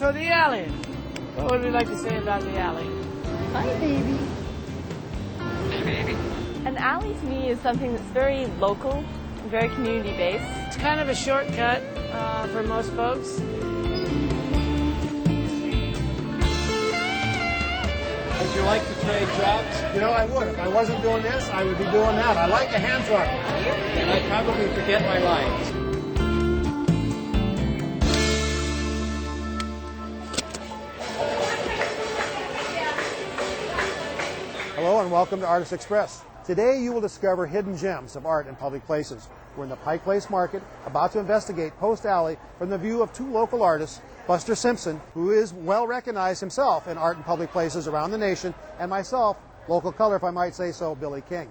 So the alley. What would we like to say about the alley? Hi, baby. Hey, baby. An alley to me is something that's very local, very community-based. It's kind of a shortcut for most folks. Would you like to trade jobs? You know, I would. If I wasn't doing this, I would be doing that. I like a hand truck. And I'd probably forget my lines. Hello and welcome to Artist Express. Today you will discover hidden gems of art in public places. We're in the Pike Place Market, about to investigate Post Alley from the view of two local artists, Buster Simpson, who is well recognized himself in art in public places around the nation, and myself, local color if I might say so, Billy King.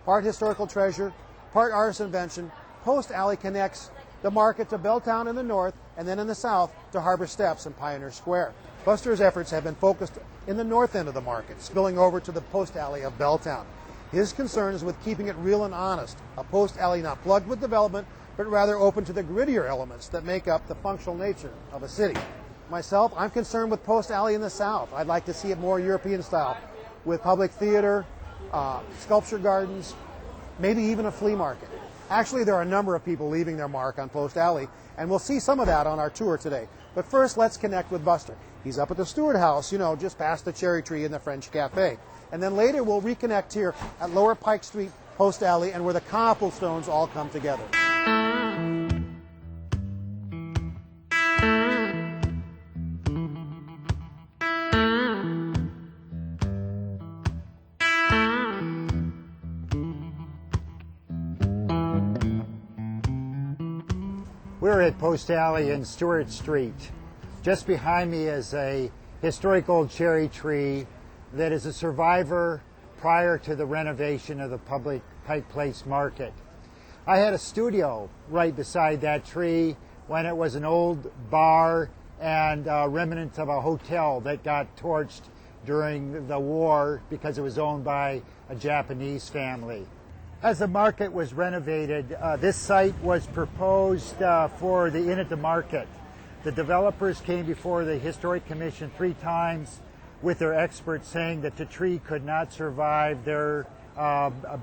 Part historical treasure, part artist invention, Post Alley connects the market to Belltown in the north, and then in the south to Harbor Steps and Pioneer Square. Buster's efforts have been focused in the north end of the market, spilling over to the Post Alley of Belltown. His concern is with keeping it real and honest, a Post Alley not plugged with development, but rather open to the grittier elements that make up the functional nature of a city. Myself, I'm concerned with Post Alley in the south. I'd like to see it more European style, with public theater, sculpture gardens, maybe even a flea market. Actually, there are a number of people leaving their mark on Post Alley, and we'll see some of that on our tour today. But first, let's connect with Buster. He's up at the Stewart House, you know, just past the cherry tree in the French Cafe. And then later we'll reconnect here at Lower Pike Street, Post Alley, and where the cobblestones all come together. We're at Post Alley in Stewart Street. Just behind me is a historic old cherry tree that is a survivor prior to the renovation of the public Pike Place Market. I had a studio right beside that tree when it was an old bar and remnants of a hotel that got torched during the war because it was owned by a Japanese family. As the market was renovated, this site was proposed for the Inn at the Market. The developers came before the Historic Commission 3 times with their experts saying that the tree could not survive their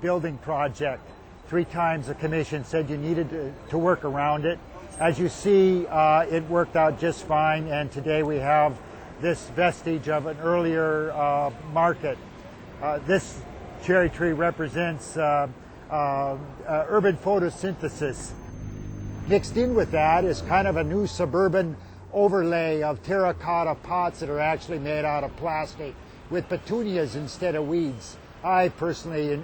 building project. 3 times the commission said you needed to work around it. As you see, it worked out just fine, and today we have this vestige of an earlier market. This cherry tree represents urban photosynthesis. Mixed in with that is kind of a new suburban overlay of terracotta pots that are actually made out of plastic with petunias instead of weeds. I personally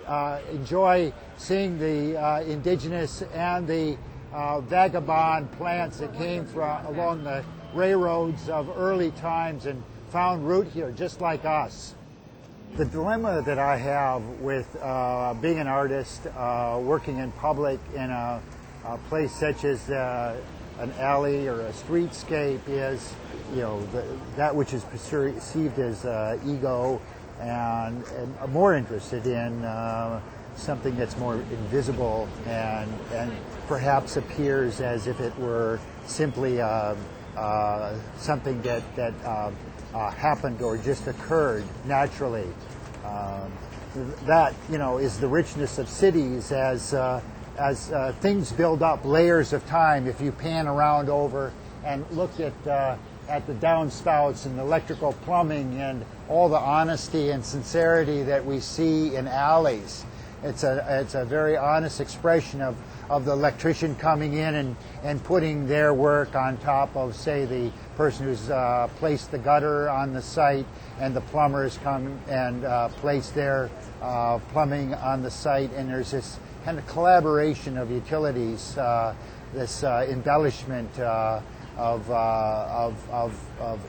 enjoy seeing the indigenous and the vagabond plants that came from along the railroads of early times and found root here, just like us. The dilemma that I have with being an artist, working in public in a place such as an alley or a streetscape is, you know, that which is perceived as ego, and I'm more interested in something that's more invisible and perhaps appears as if it were simply something that happened or just occurred naturally. That, you know, is the richness of cities as things build up layers of time. If you pan around over and look at the downspouts and electrical plumbing and all the honesty and sincerity that we see in alleys, it's a very honest expression of the electrician coming in and putting their work on top of, say, the person who's placed the gutter on the site, and the plumbers come and place their plumbing on the site, and there's this kind of collaboration of utilities, this embellishment of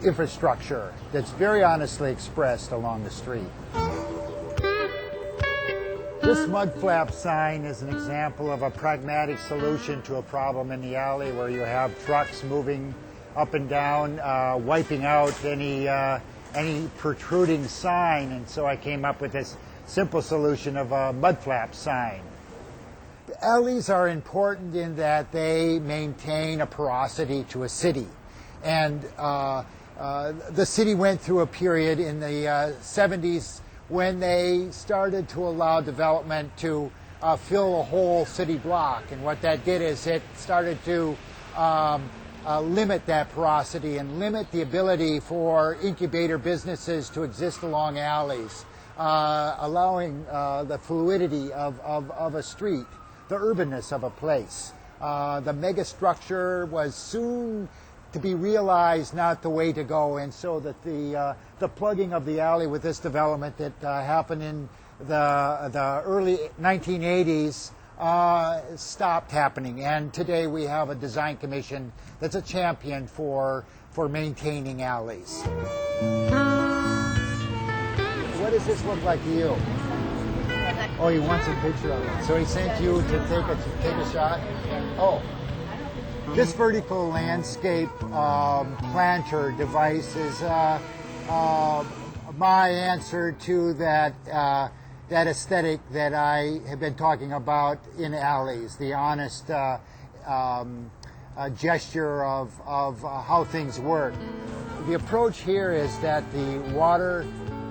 infrastructure that's very honestly expressed along the street. This mud flap sign is an example of a pragmatic solution to a problem in the alley where you have trucks moving up and down, wiping out any protruding sign, and so I came up with this simple solution of a mud flap sign. Alleys are important in that they maintain a porosity to a city. And the city went through a period in the 70s when they started to allow development to fill a whole city block. And what that did is it started to limit that porosity and limit the ability for incubator businesses to exist along alleys, allowing the fluidity of a street, the urbanness of a place. The megastructure was soon to be realized not the way to go, and so that the plugging of the alley with this development that happened in the early 1980s stopped happening. And today we have a design commission that's a champion for maintaining alleys. What does this look like to you? Oh, he wants a picture of it. So he sent you to take a shot? Oh. This vertical landscape planter device is my answer to that aesthetic that I have been talking about in alleys, the honest gesture of how things work. The approach here is that the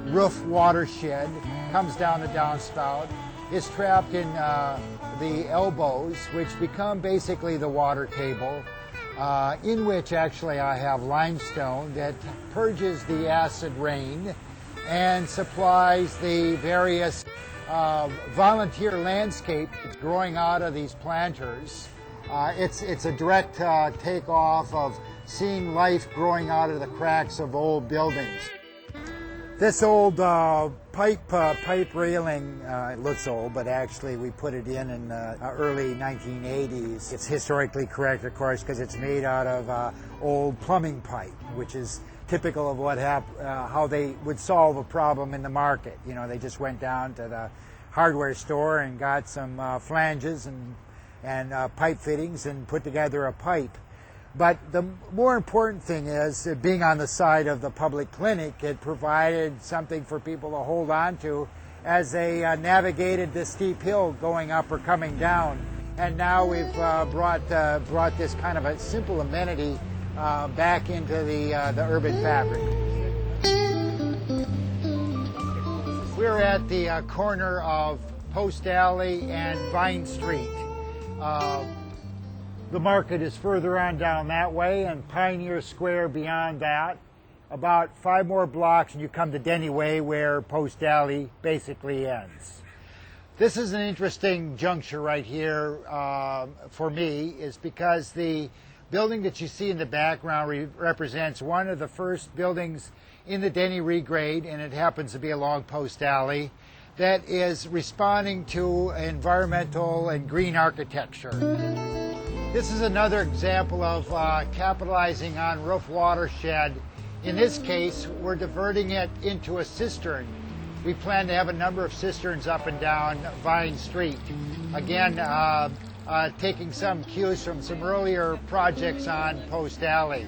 roof watershed comes down the downspout, is trapped in the elbows, which become basically the water table, in which actually I have limestone that purges the acid rain and supplies the various volunteer landscape growing out of these planters. It's a direct takeoff of seeing life growing out of the cracks of old buildings. This old pipe railing, it looks old, but actually we put it in the early 1980s. It's historically correct, of course, because it's made out of old plumbing pipe, which is typical of how they would solve a problem in the market. You know, they just went down to the hardware store and got some flanges and pipe fittings and put together a pipe. But the more important thing is, being on the side of the public clinic, it provided something for people to hold on to as they navigated the steep hill going up or coming down. And now we've brought this kind of a simple amenity back into the urban fabric. We're at the corner of Post Alley and Vine Street. The market is further on down that way, and Pioneer Square beyond that. About 5 more blocks and you come to Denny Way, where Post Alley basically ends. This is an interesting juncture right here for me, is because the building that you see in the background represents one of the first buildings in the Denny regrade, and it happens to be along Post Alley, that is responding to environmental and green architecture. This is another example of capitalizing on roof watershed. In this case, we're diverting it into a cistern. We plan to have a number of cisterns up and down Vine Street. Again, taking some cues from some earlier projects on Post Alley.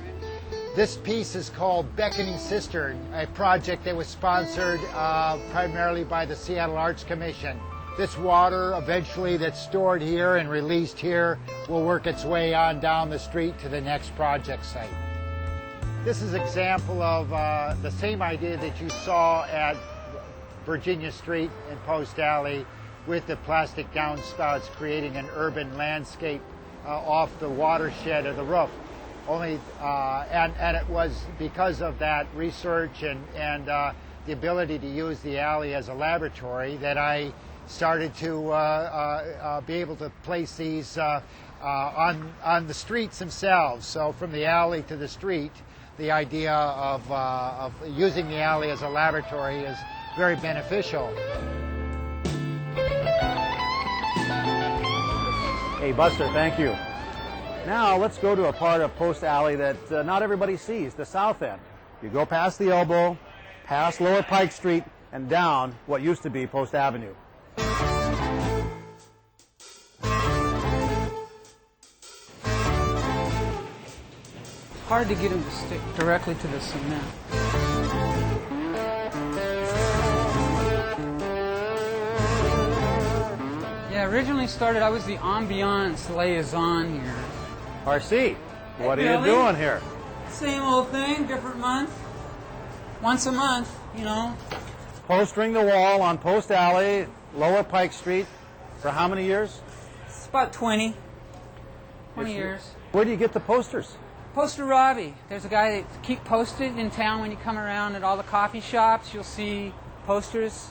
This piece is called Beckoning Cistern, a project that was sponsored primarily by the Seattle Arts Commission. This water, eventually, that's stored here and released here, will work its way on down the street to the next project site. This is an example of the same idea that you saw at Virginia Street and Post Alley, with the plastic downspouts creating an urban landscape off the watershed of the roof. And it was because of that research and the ability to use the alley as a laboratory that I started to be able to place these on the streets themselves. So from the alley to the street, the idea of using the alley as a laboratory is very beneficial. Hey Buster, thank you. Now let's go to a part of Post Alley that not everybody sees, the south end. You go past the elbow, past Lower Pike Street, and down what used to be Post Avenue. Hard to get them to stick directly to the cement. Yeah, originally started, I was the ambiance liaison here. RC, what are Hey, you Billy. doing here? Same old thing, different month. Once a month, you know. Postering the wall on Post Alley, Lower Pike Street, for how many years? It's about 20 years. Where do you get the posters? Poster Robbie. There's a guy that keep posted in town when you come around at all the coffee shops. You'll see posters.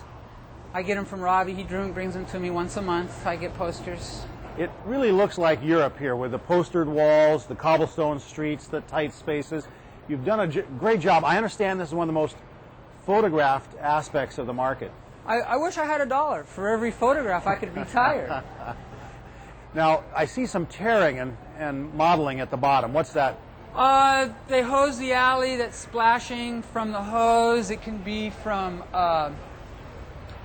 I get them from Robbie. He brings them to me once a month. I get posters. It really looks like Europe here with the postered walls, the cobblestone streets, the tight spaces. You've done a great job. I understand this is one of the most photographed aspects of the market. I wish I had $1 for every photograph I could retire. Now, I see some tearing and modeling at the bottom. What's that? They hose the alley that's splashing from the hose. It can be from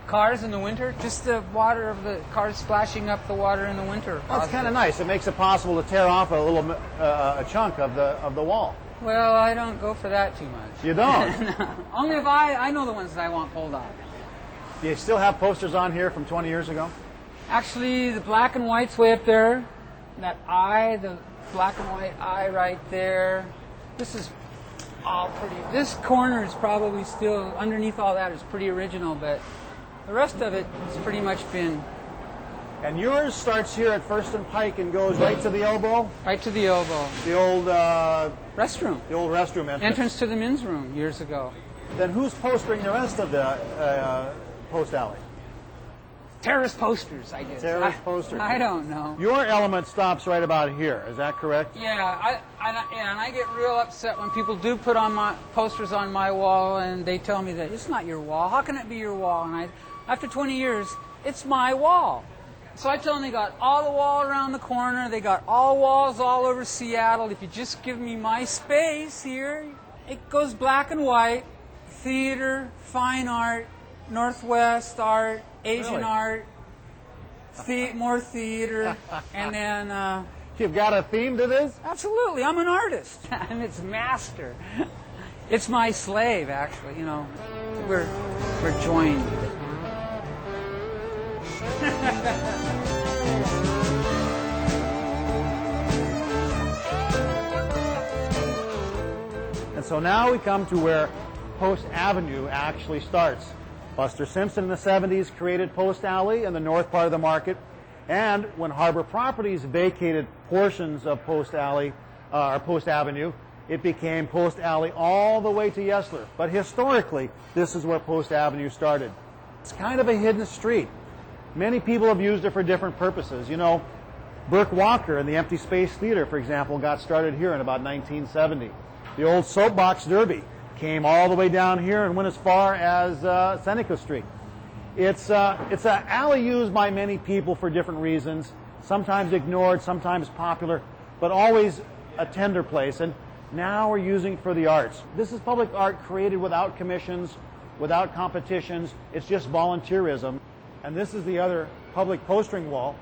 cars in the winter, just the water of the cars splashing up the water in the winter. That's kind of nice. It makes it possible to tear off a little a chunk of the wall. Well, I don't go for that too much. You don't? No. Only if I know the ones that I want pulled off. Do you still have posters on here from 20 years ago? Actually, the black and white's way up there. That eye, the black and white eye right there. This is all pretty. This corner is probably still, underneath all that is pretty original, but the rest of it has pretty much been. And yours starts here at First and Pike and goes right to the elbow? Right to the elbow. The old restroom. The old restroom entrance. Entrance to the men's room years ago. Then who's postering the rest of the Post Alley? Terrace posters, I guess. Terrace posters. I don't know. Your element stops right about here. Is that correct? Yeah, and I get real upset when people do put on my posters on my wall and they tell me that it's not your wall. How can it be your wall? And after 20 years, it's my wall. So I tell them they got all the wall around the corner. They got all walls all over Seattle. If you just give me my space here, it goes black and white, theater, fine art, Northwest art, Asian art, more theater, and then... You've got a theme to this? Absolutely. I'm an artist. I'm its master. It's my slave, actually. You know, we're joined. And so now we come to where Post Avenue actually starts. Buster Simpson in the 70s created Post Alley in the north part of the market, and when Harbor Properties vacated portions of Post Alley, or Post Avenue, it became Post Alley all the way to Yesler. But historically, this is where Post Avenue started. It's kind of a hidden street. Many people have used it for different purposes. You know, Burke Walker and the Empty Space Theater, for example, got started here in about 1970. The old Soapbox Derby came all the way down here and went as far as Seneca Street. It's an alley used by many people for different reasons, sometimes ignored, sometimes popular, but always a tender place. And now we're using it for the arts. This is public art created without commissions, without competitions. It's just volunteerism. And this is the other public postering wall.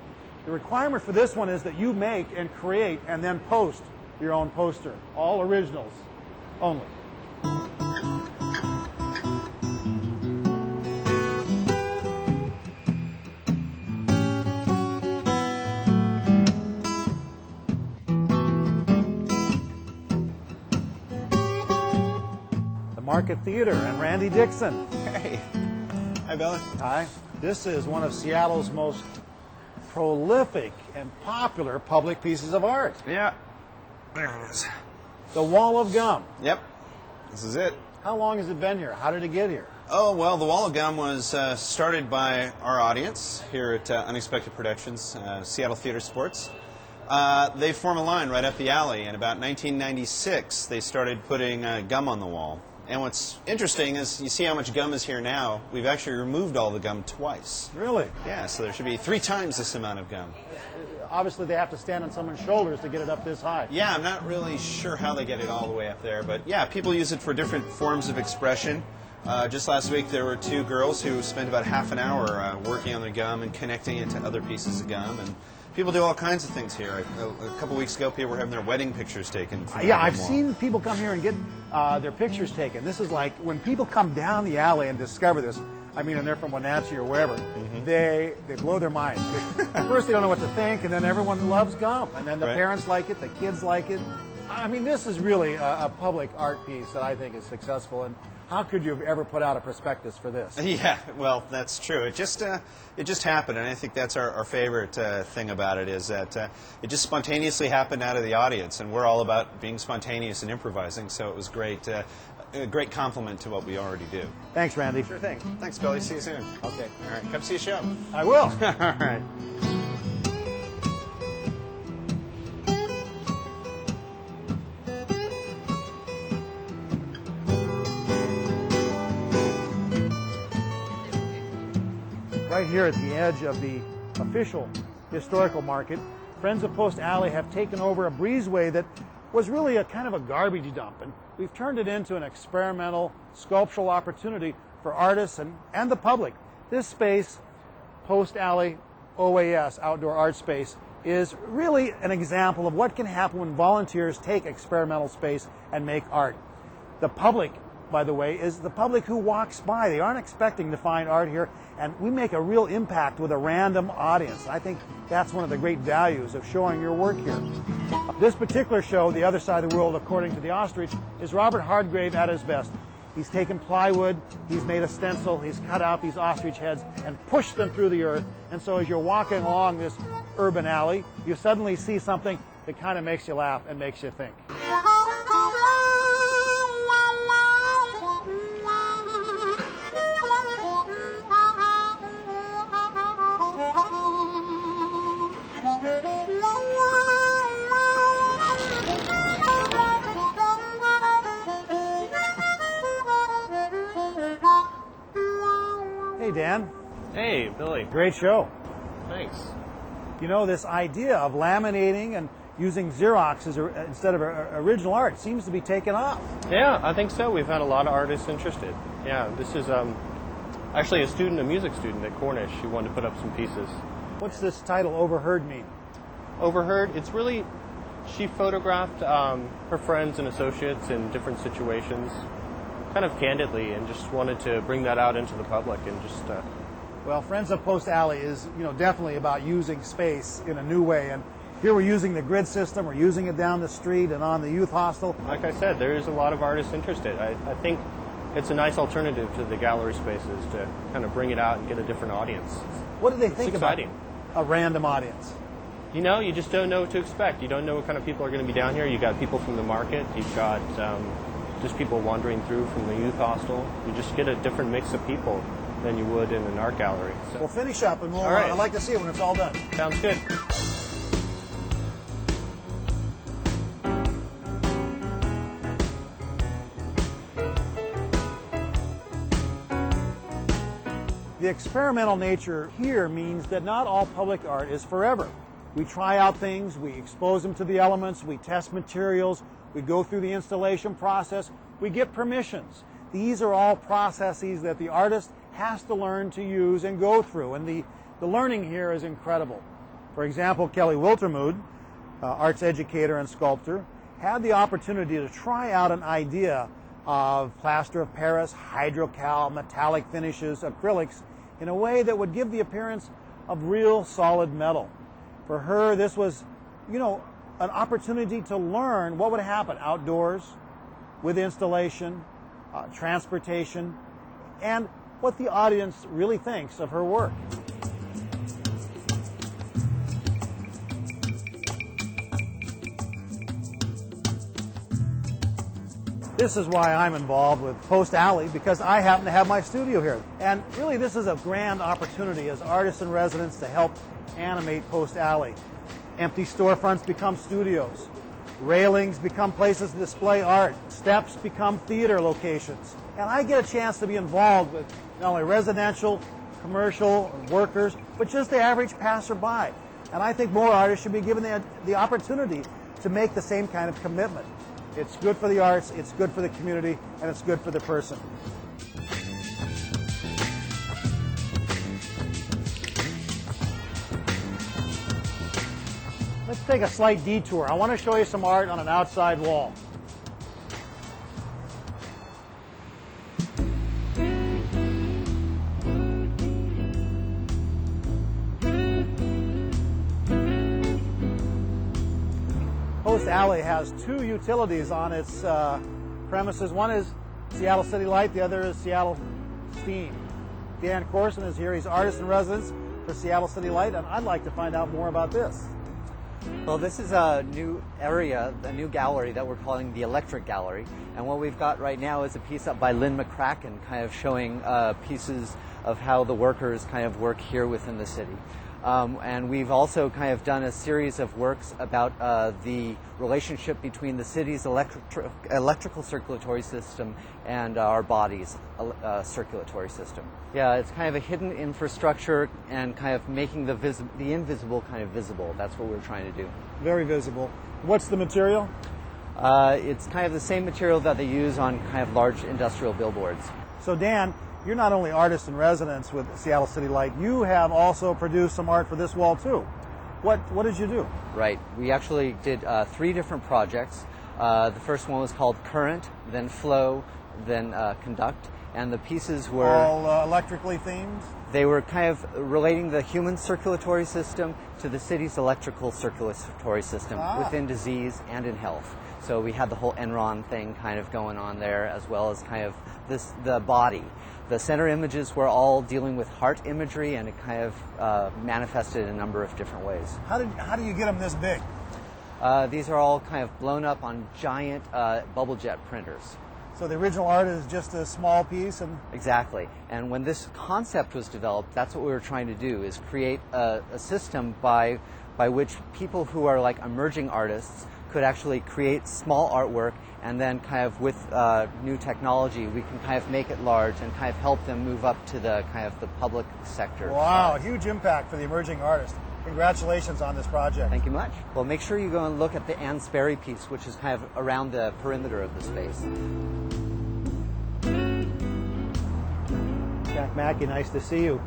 The requirement for this one is that you make and create and then post your own poster. All originals only. Market Theater and Randy Dixon. Hey. Hi, Billy. Hi. This is one of Seattle's most prolific and popular public pieces of art. Yeah. There it is. The Wall of Gum. Yep. This is it. How long has it been here? How did it get here? Oh, well, the Wall of Gum was started by our audience here at Unexpected Productions, Seattle Theater Sports. They form a line right up the alley, and about 1996 they started putting gum on the wall. And what's interesting is you see how much gum is here now. We've actually removed all the gum twice. Really? Yeah, so there should be 3 times this amount of gum. Obviously they have to stand on someone's shoulders to get it up this high. Yeah, I'm not really sure how they get it all the way up there, but yeah, people use it for different forms of expression. Just last week there were 2 girls who spent about half an hour working on their gum and connecting it to other pieces of gum. And people do all kinds of things here. A couple weeks ago, people were having their wedding pictures taken. Yeah, I've seen people come here and get their pictures taken. This is like when people come down the alley and discover this. I mean, and they're from Wenatchee or wherever. Mm-hmm. They blow their minds. At first, they don't know what to think, and then everyone loves gum, and then the parents like it, the kids like it. I mean, this is really a public art piece that I think is successful, and how could you have ever put out a prospectus for this? Yeah, well, that's true. It just happened, and I think that's our favorite thing about it is that it just spontaneously happened out of the audience, and we're all about being spontaneous and improvising, so it was great. A great compliment to what we already do. Thanks, Randy. Sure thing. Thanks, Billy. See you soon. Okay. All right, come see a show. I will. All right. Right here at the edge of the official historical market, Friends of Post Alley have taken over a breezeway that was really a kind of a garbage dump, and we've turned it into an experimental sculptural opportunity for artists and the public. This space, Post Alley OAS, Outdoor Art Space, is really an example of what can happen when volunteers take experimental space and make art. The public, by the way, is the public who walks by. They aren't expecting to find art here, and we make a real impact with a random audience. I think that's one of the great values of showing your work here. This particular show, The Other Side of the World According to the Ostrich, is Robert Hardgrave at his best. He's taken plywood, he's made a stencil, he's cut out these ostrich heads and pushed them through the earth. And so as you're walking along this urban alley, you suddenly see something that kind of makes you laugh and makes you think. Hey, Dan. Hey, Billy. Great show. Thanks. You know, this idea of laminating and using Xerox instead of original art seems to be taking off. Yeah, I think so. We've had a lot of artists interested. Yeah, this is actually a music student at Cornish who wanted to put up some pieces. What's this title, Overheard, mean? Overheard, it's really, she photographed her friends and associates in different situations, kind of candidly, and just wanted to bring that out into the public and just... Well, Friends of Post Alley is, definitely about using space in a new way. And here we're using the grid system, we're using it down the street and on the youth hostel. Like I said, there is a lot of artists interested. I think it's a nice alternative to the gallery spaces to kind of bring it out and get a different audience. What do they think It's about exciting. A random audience? You just don't know what to expect. You don't know what kind of people are going to be down here. You've got people from the market. You've got just people wandering through from the youth hostel. You just get a different mix of people than you would in an art gallery. So. We'll finish up, and All right. I'd like to see it when it's all done. Sounds good. The experimental nature here means that not all public art is forever. We try out things, we expose them to the elements, we test materials, we go through the installation process, we get permissions. These are all processes that the artist has to learn to use and go through, and the learning here is incredible. For example, Kelly Wiltermude, arts educator and sculptor, had the opportunity to try out an idea of plaster of Paris, hydrocal, metallic finishes, acrylics, in a way that would give the appearance of real solid metal. For her, this was, an opportunity to learn what would happen outdoors, with installation, transportation, and what the audience really thinks of her work. This is why I'm involved with Post Alley, because I happen to have my studio here. And really this is a grand opportunity as artists in residence to help animate Post Alley. Empty storefronts become studios. Railings become places to display art. Steps become theater locations. And I get a chance to be involved with not only residential, commercial workers, but just the average passerby. And I think more artists should be given the opportunity to make the same kind of commitment. It's good for the arts, it's good for the community, and it's good for the person. Let's take a slight detour. I want to show you some art on an outside wall. Post Alley has two utilities on its premises. One is Seattle City Light, the other is Seattle Steam. Dan Corson is here. He's artist in residence for Seattle City Light, and I'd like to find out more about this. Well, this is a new area, a new gallery that we're calling the Electric Gallery. And what we've got right now is a piece up by Lynn McCracken, kind of showing pieces of how the workers kind of work here within the city. And we've also kind of done a series of works about the relationship between the city's electrical circulatory system and our body's circulatory system. Yeah, it's kind of a hidden infrastructure and kind of making the invisible kind of visible. That's what we're trying to do. Very visible. What's the material? It's kind of the same material that they use on kind of large industrial billboards. So Dan, you're not only artist in residence with Seattle City Light, you have also produced some art for this wall too. What did you do? Right. We actually did 3 different projects. The first one was called Current, then Flow, then Conduct, and the pieces were all electrically themed? They were kind of relating the human circulatory system to the city's electrical circulatory system within disease and in health. So we had the whole Enron thing kind of going on there, as well as kind of the body. The center images were all dealing with heart imagery, and it kind of manifested in a number of different ways. How do you get them this big? These are all kind of blown up on giant bubble jet printers. So the original art is just a small piece? Exactly. And when this concept was developed, that's what we were trying to do, is create a system by which people who are like emerging artists could actually create small artwork, and then kind of with new technology we can kind of make it large and kind of help them move up to the kind of the public sector. Wow, huge impact for the emerging artist. Congratulations on this project. Thank you much. Well, make sure you go and look at the Ann Sperry piece, which is kind of around the perimeter of the space. Jack Mackey, nice to see you.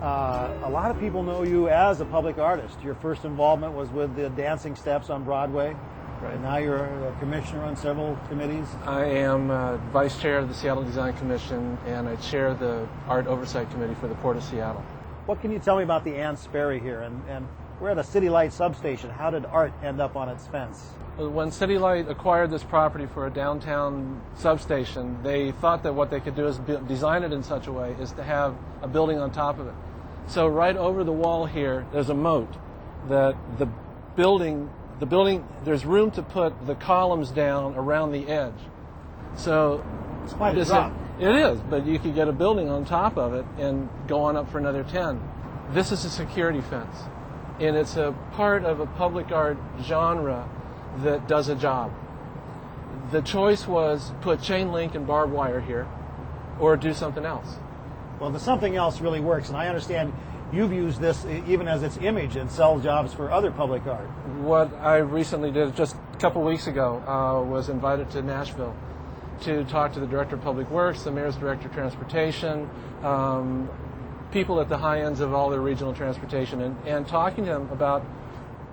A lot of people know you as a public artist. Your first involvement was with the Dancing Steps on Broadway. Right. And now you're a commissioner on several committees. I am vice chair of the Seattle Design Commission, and I chair the Art Oversight Committee for the Port of Seattle. What can you tell me about the Ann Sperry here? And we're at a City Light substation. How did art end up on its fence? When City Light acquired this property for a downtown substation, they thought that what they could do is design it in such a way as to have a building on top of it. So right over the wall here, there's a moat that the building, there's room to put the columns down around the edge. So it's quite a drop. It is, but you could get a building on top of it and go on up for another 10. This is a security fence, and it's a part of a public art genre that does a job. The choice was put chain link and barbed wire here, or do something else. Well, the something else really works, and I understand you've used this even as its image and sell jobs for other public art. What I recently did just a couple weeks ago was invited to Nashville to talk to the Director of Public Works, the Mayor's Director of Transportation, people at the high ends of all their regional transportation, and talking to them about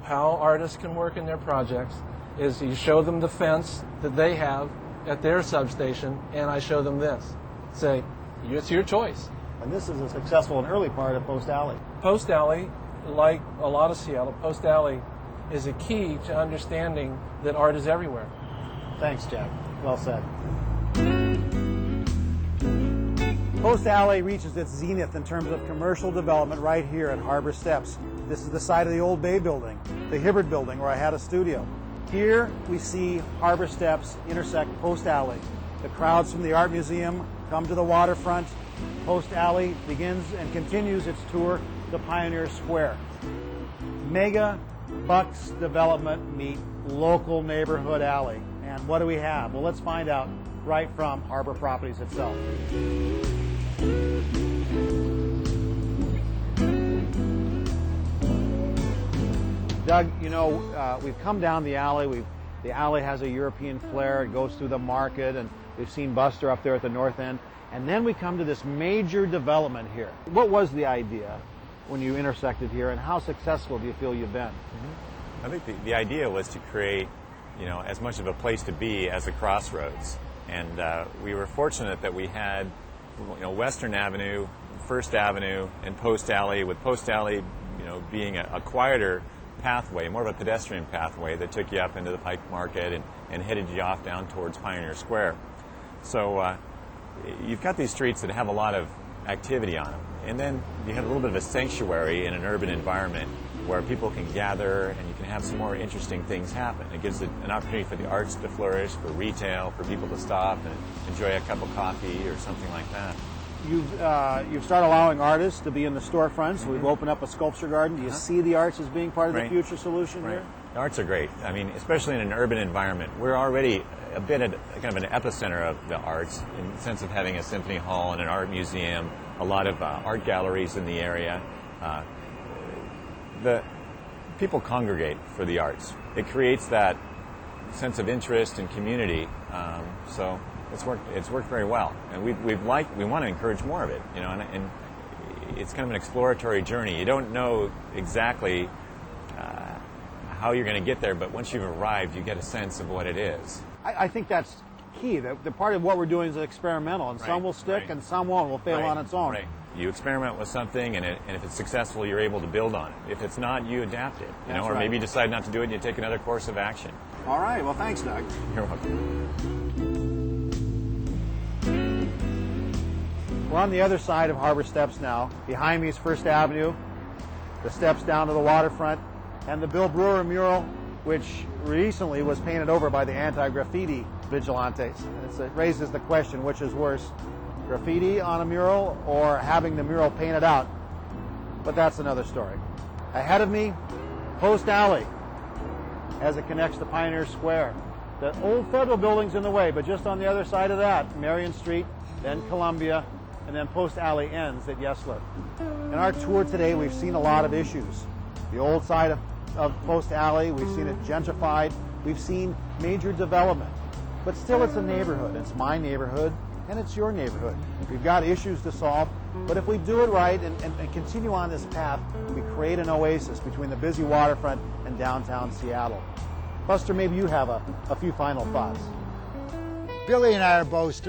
how artists can work in their projects. Is you show them the fence that they have at their substation, and I show them this. Say, it's your choice. And this is a successful and early part of Post Alley. Post Alley, like a lot of Seattle, Post Alley is a key to understanding that art is everywhere. Thanks, Jack. Well said. Post Alley reaches its zenith in terms of commercial development right here at Harbor Steps. This is the site of the old Bay Building, the Hibbard Building, where I had a studio. Here we see Harbor Steps intersect Post Alley. The crowds from the Art Museum come to the waterfront. Post Alley begins and continues its tour to Pioneer Square. Mega Bucks development meet local neighborhood alley. And what do we have? Well, let's find out right from Harbor Properties itself. Doug, you know, we've come down the alley. The alley has a European flair. It goes through the market, and we've seen Buster up there at the north end. And then we come to this major development here. What was the idea when you intersected here, and how successful do you feel you've been? I think the idea was to create, you know, as much of a place to be as a crossroads. And we were fortunate that we had, you know, Western Avenue, First Avenue, and Post Alley, with Post Alley, you know, being a quieter pathway, more of a pedestrian pathway that took you up into the Pike Market and headed you off down towards Pioneer Square. So you've got these streets that have a lot of activity on them. And then you have a little bit of a sanctuary in an urban environment where people can gather and you can have some more interesting things happen. It gives an opportunity for the arts to flourish, for retail, for people to stop and enjoy a cup of coffee or something like that. You've started allowing artists to be in the storefronts. We've opened up a sculpture garden. Do you see the arts as being part of the future solution here? The arts are great. I mean, especially in an urban environment. We're already a bit at kind of an epicenter of the arts in the sense of having a symphony hall and an art museum, a lot of art galleries in the area. The people congregate for the arts. It creates that sense of interest and community. So it's worked very well, and we want to encourage more of it. You know, and it's kind of an exploratory journey. You don't know exactly how you're going to get there, but once you've arrived, you get a sense of what it is. I think that's key. The part of what we're doing is experimental, and some will stick and some won't. Will fail on its own. Right. You experiment with something, and if it's successful, you're able to build on it. If it's not, you adapt it. You know, or maybe you decide not to do it, and you take another course of action. All right. Well, thanks, Doug. You're welcome. We're on the other side of Harbor Steps now. Behind me is First Avenue, the steps down to the waterfront, and the Bill Brewer mural, which recently was painted over by the anti-graffiti vigilantes. It raises the question, which is worse, graffiti on a mural or having the mural painted out? But that's another story. Ahead of me, Post Alley, as it connects to Pioneer Square. The old federal building's in the way, but just on the other side of that, Marion Street, then Columbia, and then Post Alley ends at Yesler. In our tour today, we've seen a lot of issues. The old side of Post Alley, we've seen it gentrified, we've seen major development. But still, it's a neighborhood. It's my neighborhood, and it's your neighborhood. We've got issues to solve, but if we do it right and continue on this path, we create an oasis between the busy waterfront and downtown Seattle. Buster, maybe you have a few final thoughts. Billy and I are both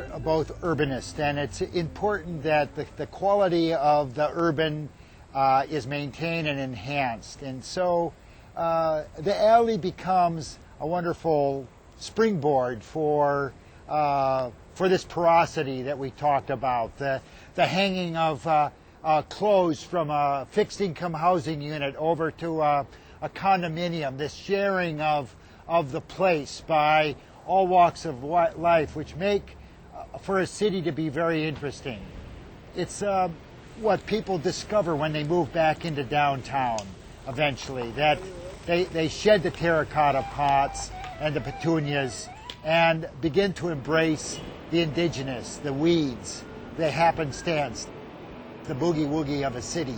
urbanists, and it's important that the quality of the urban is maintained and enhanced. And so the alley becomes a wonderful springboard for this porosity that we talked about, the hanging of clothes from a fixed income housing unit over to a condominium, this sharing of the place by all walks of life, which make for a city to be very interesting. It's what people discover when they move back into downtown eventually, that they shed the terracotta pots and the petunias and begin to embrace the indigenous, the weeds, the happenstance, the boogie-woogie of a city.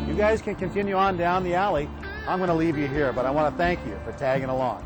You guys can continue on down the alley. I'm going to leave you here, but I want to thank you for tagging along.